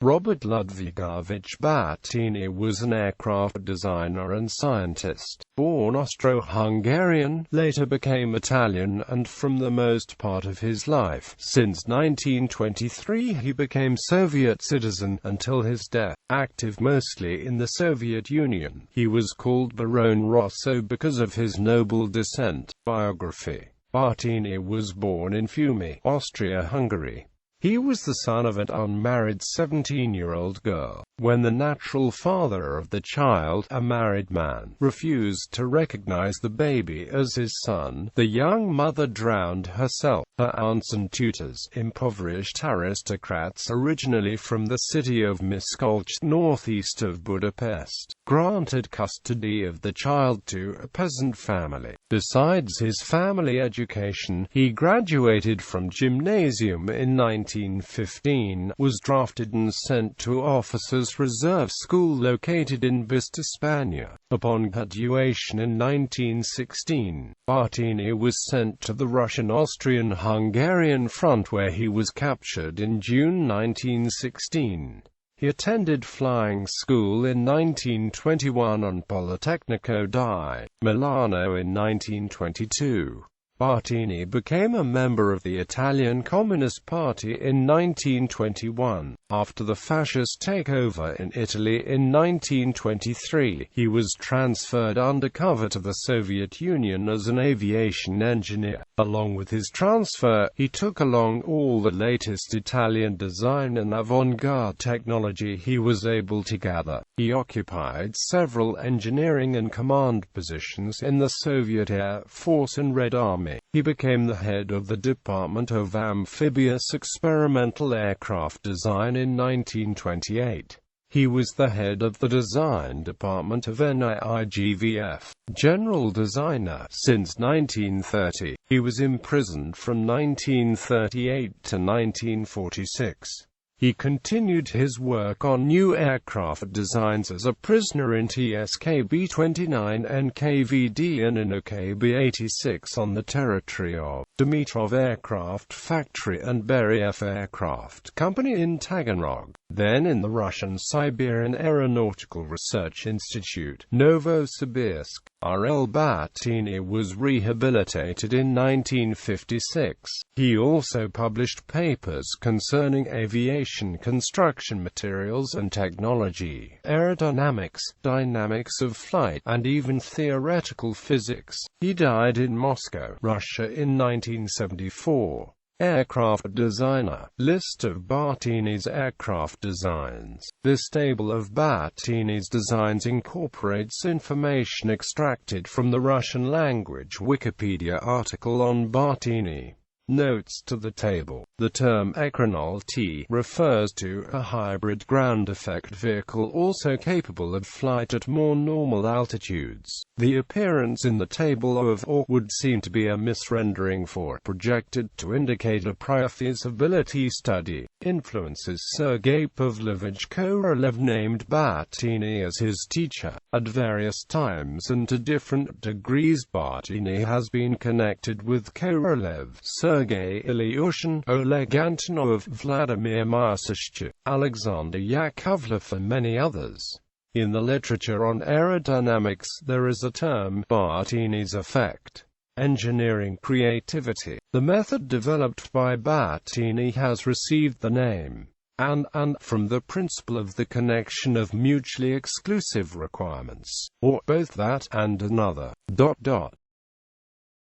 Robert Ludvigovich Bartini was an aircraft designer and scientist. Born Austro-Hungarian, later became Italian, and from the most part of his life, since 1923 he became Soviet citizen, until his death. Active mostly in the Soviet Union, he was called Barone Rosso because of his noble descent. Biography. Bartini was born in Fiume, Austria-Hungary. He was the son of an unmarried 17-year-old girl. When the natural father of the child, a married man, refused to recognize the baby as his son, the young mother drowned herself. Her aunts and tutors, impoverished aristocrats originally from the city of Miskolc, northeast of Budapest, granted custody of the child to a peasant family. Besides his family education, he graduated from gymnasium in 1915, was drafted and sent to Officers' Reserve School located in Vista, Spain. Upon graduation in 1916, Bartini was sent to the Russian Austrian-Hungarian front where he was captured in June 1916. He attended flying school in 1921 on Politecnico di Milano in 1922. Bartini became a member of the Italian Communist Party in 1921. After the fascist takeover in Italy in 1923, he was transferred undercover to the Soviet Union as an aviation engineer. Along with his transfer, he took along all the latest Italian design and avant-garde technology he was able to gather. He occupied several engineering and command positions in the Soviet Air Force and Red Army. He became the head of the Department of Amphibious Experimental Aircraft Design in 1928. He was the head of the design department of NIIGVF, general designer, since 1930. He was imprisoned from 1938 to 1946. He continued his work on new aircraft designs as a prisoner in TSKB-29 NKVD and in OKB-86 on the territory of Dmitrov Aircraft Factory and Beriev Aircraft Company in Taganrog, then in the Russian Siberian Aeronautical Research Institute, Novosibirsk. R.L. Bartini was rehabilitated in 1956. He also published papers concerning aviation construction materials and technology, aerodynamics, dynamics of flight, and even theoretical physics. He died in Moscow, Russia in 1974. Aircraft designer. List of Bartini's aircraft designs. This table of Bartini's designs incorporates information extracted from the Russian language Wikipedia article on Bartini. Notes to the table. The term Ekranol T refers to a hybrid ground effect vehicle also capable of flight at more normal altitudes. The appearance in the table of or would seem to be a misrendering for projected to indicate a prior feasibility study. Influences. Sergei Pavlovich Korolev named Bartini as his teacher. At various times and to different degrees Bartini has been connected with Korolev, Sergei Ilyushin, Oleg Antonov, Vladimir Marsashchev, Alexander Yakovlev and many others. In the literature on aerodynamics, there is a term, Bartini's effect. Engineering creativity. The method developed by Bartini has received the name and from the principle of the connection of mutually exclusive requirements, or both that and another.